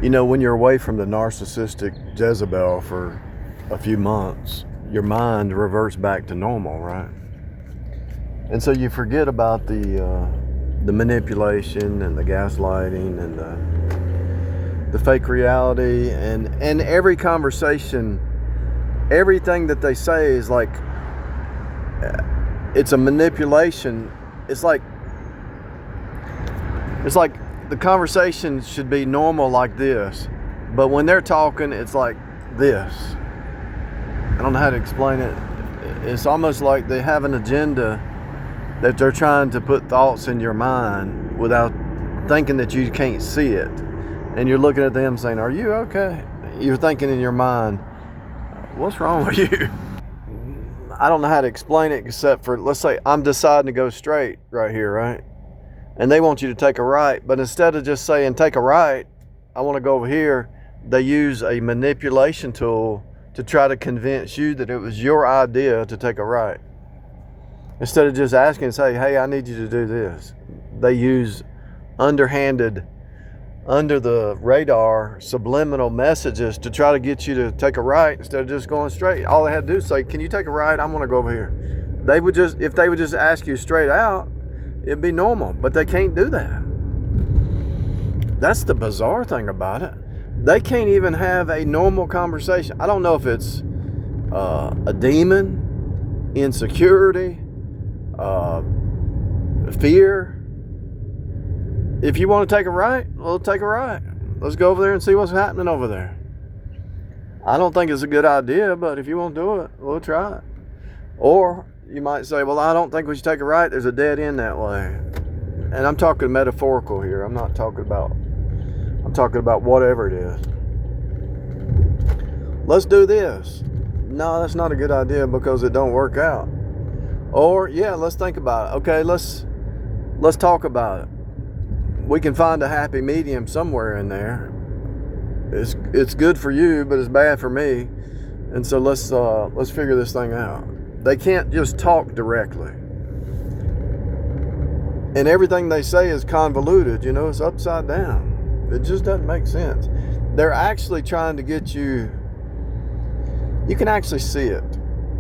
When you're away from the narcissistic Jezebel for a few months, your mind reverts back to normal, right? And so you forget about the manipulation and the gaslighting and the fake reality, and every conversation, everything that they say is like, it's a manipulation. It's like the conversation should be normal like this, but when they're talking, it's like this. I don't know how to explain it. It's almost like they have an agenda that they're trying to put thoughts in your mind without thinking that you can't see it. And you're looking at them saying, "Are you okay?" You're thinking in your mind, "What's wrong with you?" I don't know how to explain it except for, let's say I'm deciding to go straight right here, right? And they want you to take a right, but instead of just saying take a right, I want to go over here, they use a manipulation tool to try to convince you that it was your idea to take a right. Instead of just asking, say, "Hey, I need you to do this," they use underhanded, under the radar, subliminal messages to try to get you to take a right instead of just going straight. All they had to do is say, "Can you take a right? I'm going to go over here." If they would just ask you straight out, it'd be normal, but they can't do that. That's the bizarre thing about it. They can't even have a normal conversation. I don't know if it's a demon, insecurity, fear. If you want to take a right, well, take a right. Let's go over there and see what's happening over there. I don't think it's a good idea, but if you want to do it, we'll try it. Or you might say, "Well, I don't think we should take a right. There's a dead end that way." And I'm talking metaphorical here. I'm talking about whatever it is. "Let's do this." No, that's not a good idea because it don't work out. Or, "Yeah, let's think about it." Okay, let's talk about it. We can find a happy medium somewhere in there. It's good for you, but it's bad for me. And so let's figure this thing out. They can't just talk directly. And everything they say is convoluted, it's upside down. It just doesn't make sense. They're actually trying to get you can actually see it.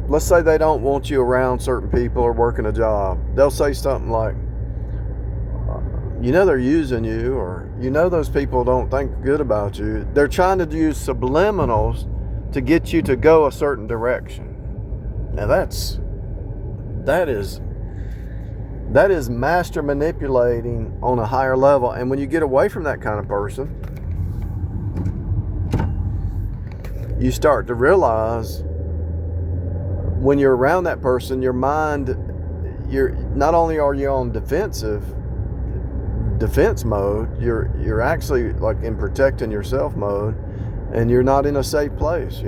Let's say they don't want you around certain people or working a job. They'll say something like, they're using you, or those people don't think good about you. They're trying to use subliminals to get you to go a certain direction. Now that is master manipulating on a higher level. And when you get away from that kind of person, you start to realize when you're around that person, your mind, you're not only are you on defense mode, you're actually like in protecting yourself mode, and you're not in a safe place.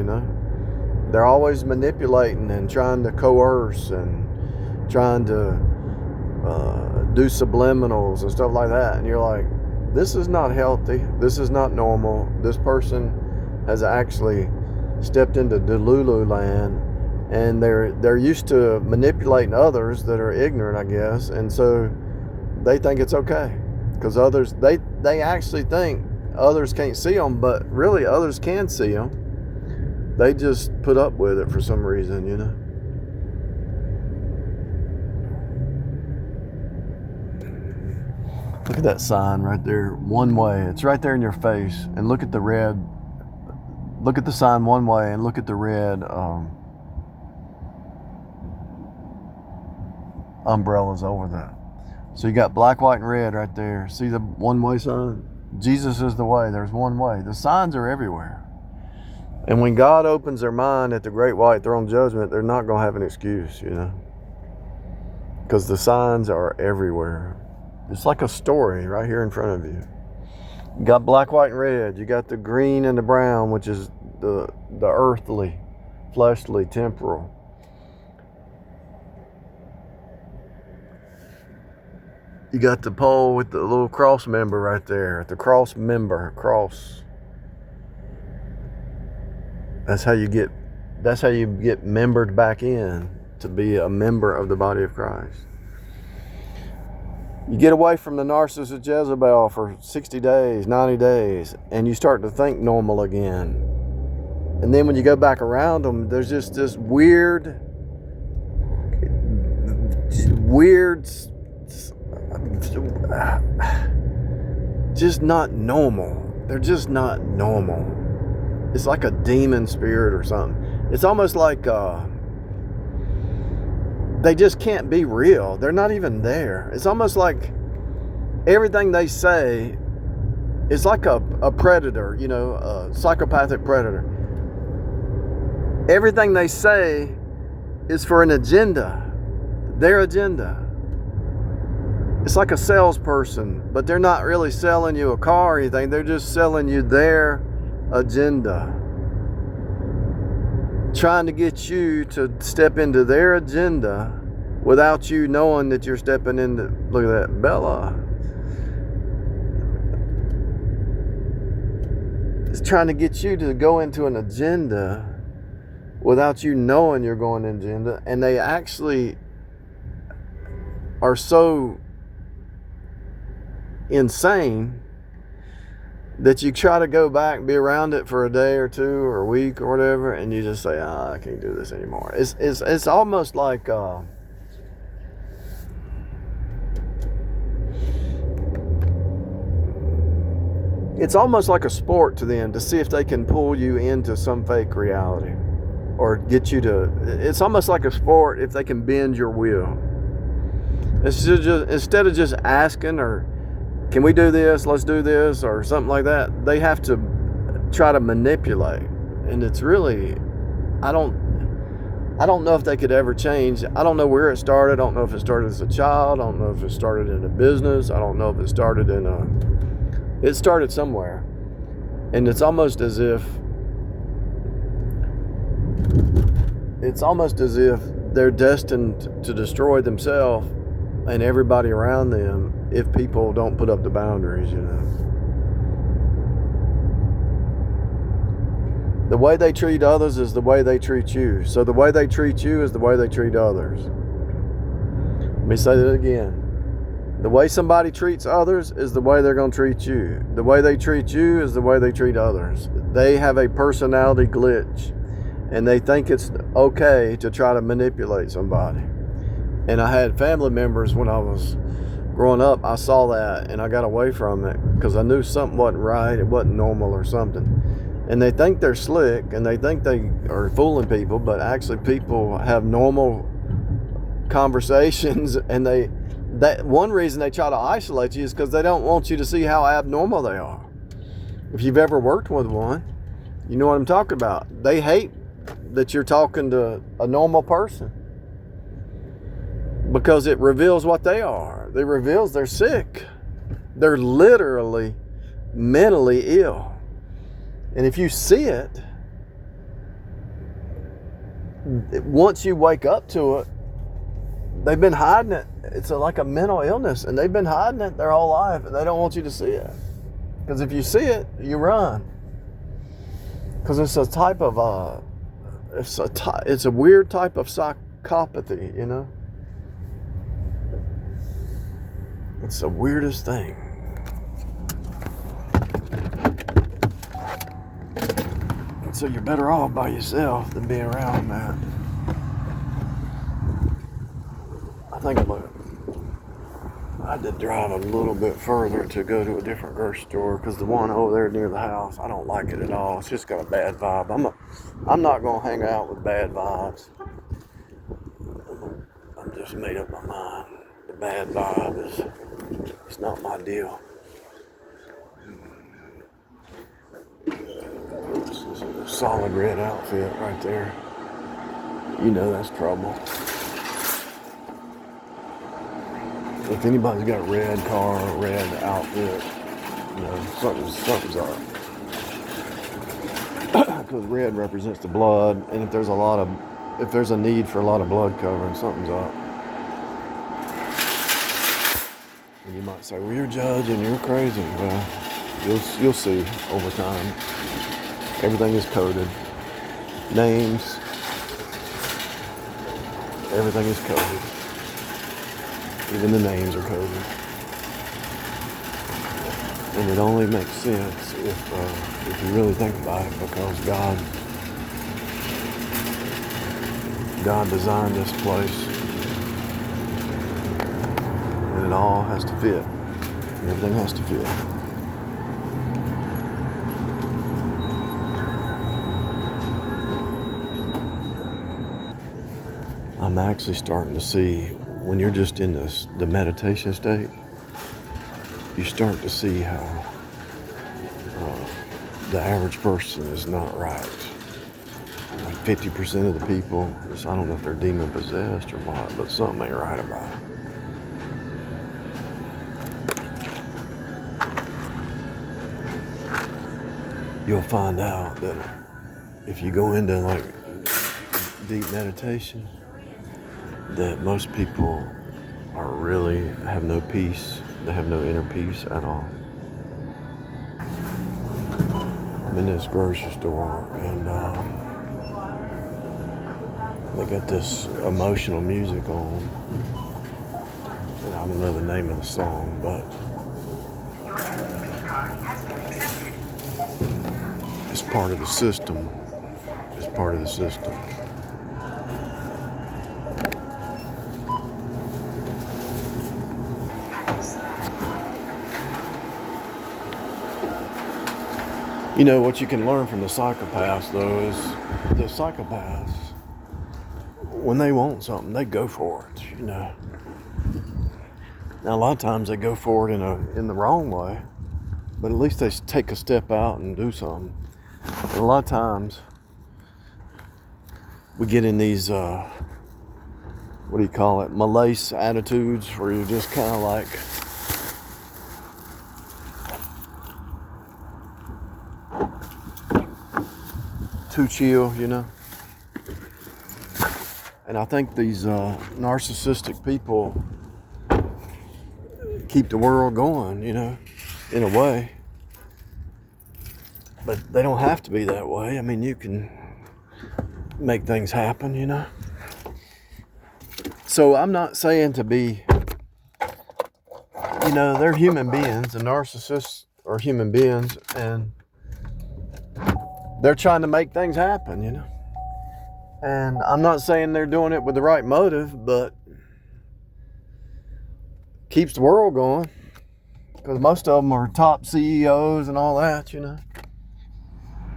They're always manipulating and trying to coerce and trying to do subliminals and stuff like that, and you're like, this is not healthy, this is not normal. This person has actually stepped into Delulu land, and they're used to manipulating others that are ignorant, I guess, and so they think it's okay. Because others, they actually think others can't see them, but really others can see them. They just put up with it for some reason, Look at that sign right there, one way. It's right there in your face. And look at the red. Look at the sign one way, and look at the red umbrellas over that. So you got black, white, and red right there. See the one-way sign? Jesus is the way. There's one way. The signs are everywhere. And when God opens their mind at the great white throne judgment, they're not going to have an excuse, Because the signs are everywhere. It's like a story right here in front of you. You got black, white, and red. You got the green and the brown, which is the earthly, fleshly, temporal. You got the pole with the little cross member right there. The cross. That's how you get membered back in to be a member of the body of Christ. You get away from the narcissist Jezebel for 60 days, 90 days, and you start to think normal again. And then when you go back around them, there's just this weird, just not normal. They're just not normal. It's like a demon spirit or something. It's almost like they just can't be real. They're not even there. It's almost like everything they say is like a predator, a psychopathic predator. Everything they say is for an agenda, their agenda. It's like a salesperson, but they're not really selling you a car or anything. They're just selling you their agenda. Trying to get you to step into their agenda without you knowing that you're stepping into, look at that, Bella. It's trying to get you to go into an agenda without you knowing you're going into an agenda. And they actually are so insane that you try to go back and be around it for a day or two or a week or whatever, and you just say, I can't do this anymore. It's almost like it's almost like a sport to them to see if they can pull you into some fake reality or get you to. It's almost like a sport if they can bend your will. It's just instead of just asking or, can we do this? Let's do this, or something like that. They have to try to manipulate, and it's really, I don't know if they could ever change. I don't know where it started. I don't know if it started as a child. I don't know if it started in a business. I don't know if it started it started somewhere, and it's almost as if they're destined to destroy themselves and everybody around them if people don't put up the boundaries, The way they treat others is the way they treat you. So the way they treat you is the way they treat others. Let me say that again. The way somebody treats others is the way they're going to treat you. The way they treat you is the way they treat others. They have a personality glitch, and they think it's okay to try to manipulate somebody. And I had family members when I was growing up, I saw that and I got away from it because I knew something wasn't right, it wasn't normal or something. And they think they're slick and they think they are fooling people, but actually people have normal conversations, and that one reason they try to isolate you is because they don't want you to see how abnormal they are. If you've ever worked with one, you know what I'm talking about. They hate that you're talking to a normal person, because it reveals what they are. It reveals they're sick. They're literally mentally ill. And if you see it, once you wake up to it, they've been hiding it. It's like a mental illness, and they've been hiding it their whole life, and they don't want you to see it. Because if you see it, you run. Because it's a type of it's a weird type of psychopathy, It's the weirdest thing. So you're better off by yourself than being around that. I think I had to drive a little bit further to go to a different grocery store, because the one over there near the house, I don't like it at all. It's just got a bad vibe. I'm not going to hang out with bad vibes. I've just made up my mind. The bad vibe it's not my deal. This is a solid red outfit right there. That's trouble. If anybody's got a red car, a red outfit, something's up. Because red represents the blood, and if there's a need for a lot of blood covering, something's up. And you might say, well, you're judging, you're crazy. Well, you'll see over time. Everything is coded. Names. Everything is coded. Even the names are coded. And it only makes sense if you really think about it, because God designed this place, and it all has to fit. Everything has to fit. I'm actually starting to see, when you're just in the meditation state, you start to see how the average person is not right. Like 50% of the people, I don't know if they're demon possessed or what, but something ain't right about it. You'll find out that if you go into like deep meditation, that most people have no peace. They have no inner peace at all. I'm in this grocery store, and they got this emotional music on. And I don't know the name of the song, but it's part of the system. It's part of the system. You know, what you can learn from the psychopaths, though, is the psychopaths, when they want something, they go for it, you know. Now, a lot of times they go for it in the wrong way, but at least they take a step out and do something. And a lot of times we get in these, malaise attitudes, where you're just kind of like, too chill, you know. And I think these narcissistic people keep the world going, you know, in a way. But they don't have to be that way. I mean, you can make things happen, you know. So I'm not saying to be, you know, they're human beings. The narcissists are human beings, and they're trying to make things happen, you know. And I'm not saying they're doing it with the right motive, but keeps the world going, because most of them are top CEOs and all that, you know.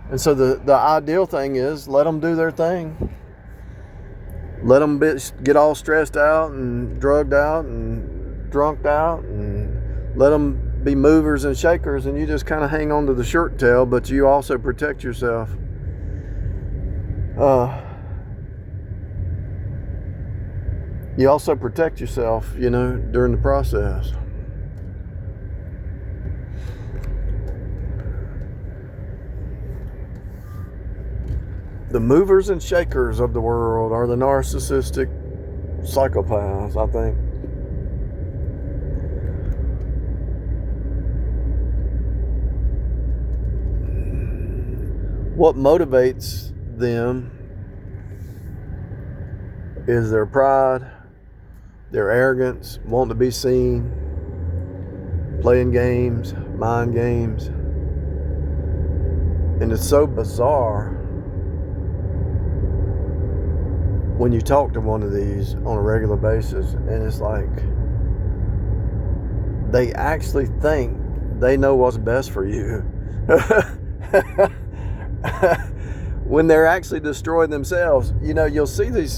And so the ideal thing is, let them do their thing. Let them get all stressed out and drugged out and drunked out, and let them be movers and shakers, and you just kind of hang on to the shirt tail, but you also protect yourself. You also protect yourself, you know, during the process. The movers and shakers of the world are the narcissistic psychopaths, I think. What motivates them is their pride, their arrogance, wanting to be seen, playing games, mind games. And it's so bizarre when you talk to one of these on a regular basis, and it's like they actually think they know what's best for you. When they're actually destroying themselves. You know, you'll see them,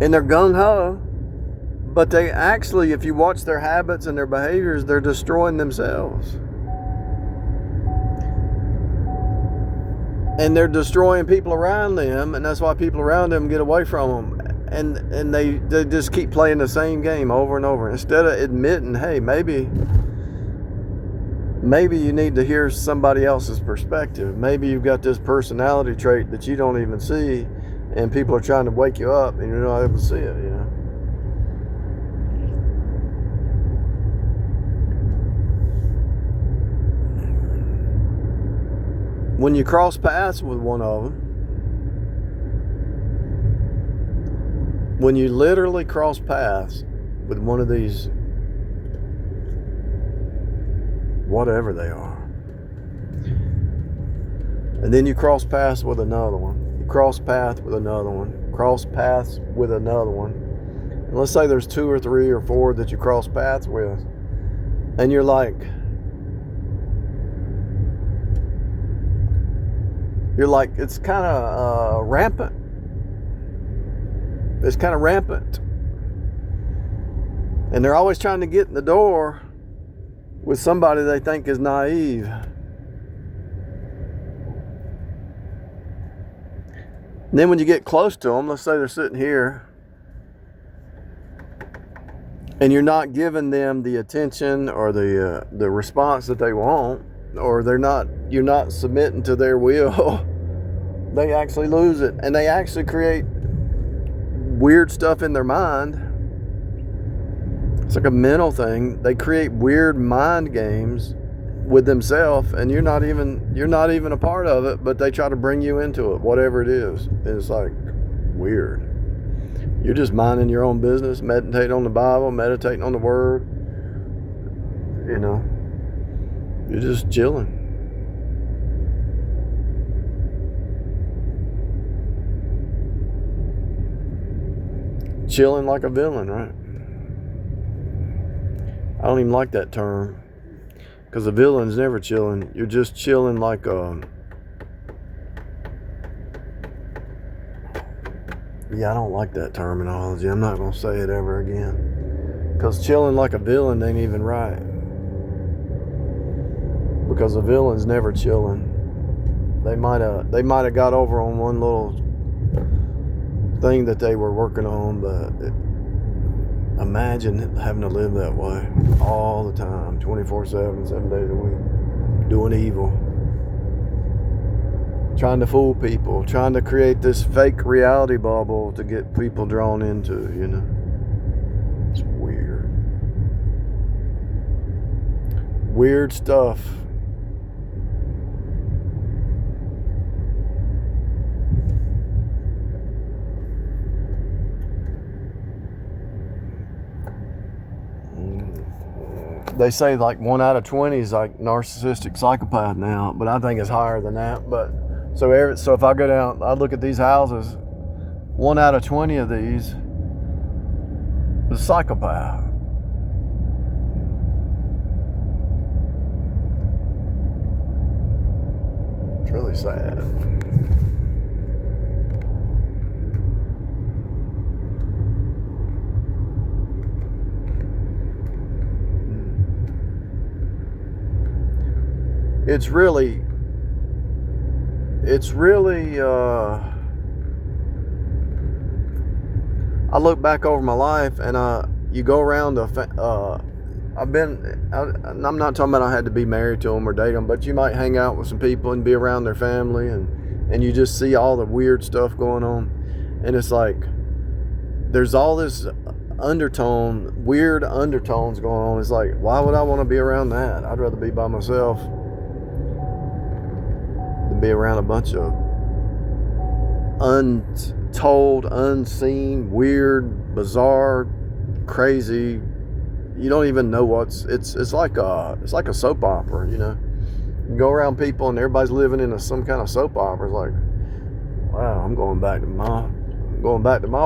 and they're gung-ho, but they actually, if you watch their habits and their behaviors, they're destroying themselves. And they're destroying people around them, and that's why people around them get away from them. And they just keep playing the same game over and over, instead of admitting, hey, maybe you need to hear somebody else's perspective. Maybe you've got this personality trait that you don't even see, and people are trying to wake you up, and you're not able to see it, you know. When you cross paths with one of them, when you literally cross paths with one of these whatever they are. And then you cross paths with another one. You cross paths with another one. Cross paths with another one. And let's say there's 2 or 3 or 4 that you cross paths with. And you're like, it's kind of rampant. It's kind of rampant. And they're always trying to get in the door with somebody they think is naive. And then when you get close to them, let's say they're sitting here, and you're not giving them the attention or the response that they want, or you're not submitting to their will, they actually lose it. And they actually create weird stuff in their mind. It's like a mental thing. They create weird mind games with themselves, and you're not even a part of it, but they try to bring you into it, whatever it is. And it's like weird. You're just minding your own business, meditating on the Bible, meditating on the Word. You know, you're just chilling. Chilling like a villain, right? I don't even like that term, because a villain's never chilling. You're just chilling like yeah, I don't like that terminology. I'm not going to say it ever again. Because chilling like a villain ain't even right. Because a villain's never chilling. They might have got over on one little thing that they were working on, but imagine having to live that way all the time, 24/7, 7 days a week, doing evil. Trying to fool people, trying to create this fake reality bubble to get people drawn into, you know. It's weird. Weird stuff. They say like 1 out of 20 is like narcissistic psychopath now, but I think it's higher than that. But so if I go down, I look at these houses, 1 out of 20 of these is psychopath. It's really sad. It's really I look back over my life, and you go around I'm not talking about I had to be married to them or date them, but you might hang out with some people and be around their family, and you just see all the weird stuff going on, and it's like there's all this weird undertones going on. It's like, why would I want to be around that? I'd rather be by myself than be around a bunch of untold, unseen, weird, bizarre, crazy. You don't even know it's like a soap opera, you know. You go around people and everybody's living in some kind of soap opera. It's like, wow, I'm going back to my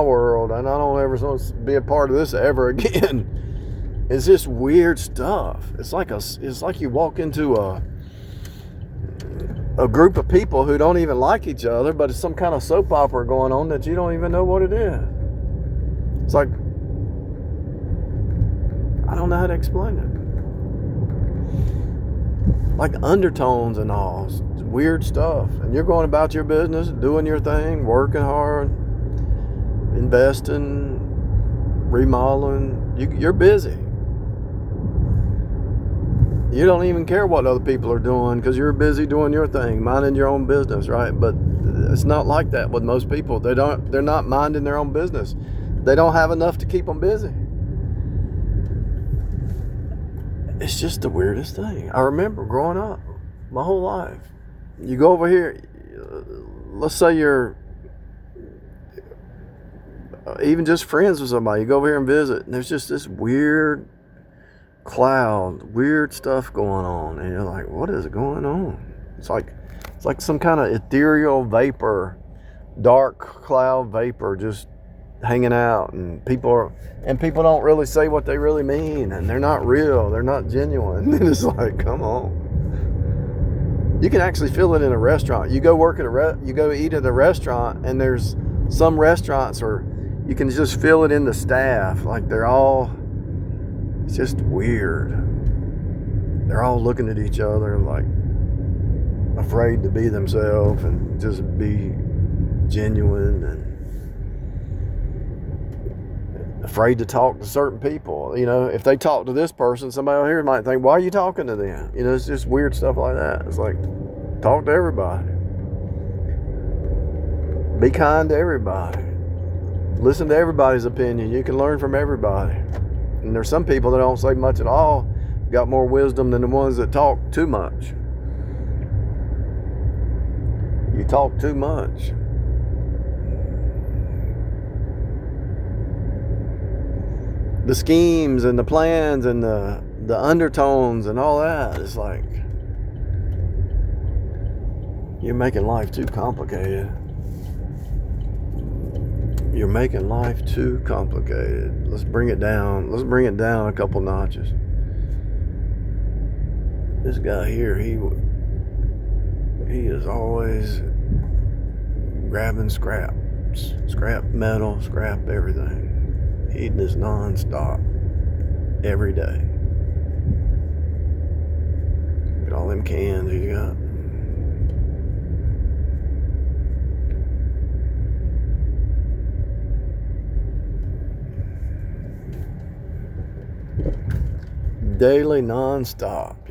world, and I don't ever want to be a part of this ever again. It's just weird stuff. It's like you walk into a group of people who don't even like each other, but it's some kind of soap opera going on that you don't even know what it is. It's like, I don't know how to explain it. Like undertones and all. It's weird stuff. And you're going about your business, doing your thing, working hard, investing, remodeling. You're busy. You don't even care what other people are doing because you're busy doing your thing, minding your own business, right? But it's not like that with most people. They're not minding their own business. They don't have enough to keep them busy. It's just the weirdest thing. I remember growing up, my whole life. You go over here, let's say you're even just friends with somebody. You go over here and visit, and there's just this weird, cloud, weird stuff going on, and you're like, what is going on? It's like some kind of ethereal vapor, dark cloud vapor just hanging out, and people don't really say what they really mean, and they're not real, they're not genuine. It's like, come on. You can actually feel it in a restaurant. You go work at you go eat at a restaurant, and there's some restaurants, or you can just feel it in the staff, like it's just weird. They're all looking at each other like afraid to be themselves and just be genuine, and afraid to talk to certain people. If they talk to this person, somebody out here might think, why are you talking to them? It's just weird stuff like that. It's like, talk to everybody. Be kind to everybody. Listen to everybody's opinion. You can learn from everybody. And there's some people that don't say much at all, got more wisdom than the ones that talk too much. You talk too much. The schemes and the plans and the undertones and all that, it's like, you're making life too complicated. You're making life too complicated. Let's bring it down. Let's bring it down a couple notches. This guy here, he is always grabbing scrap metal, scrap everything. Eating this non-stop every day. Look at all them cans he got. Daily non-stop,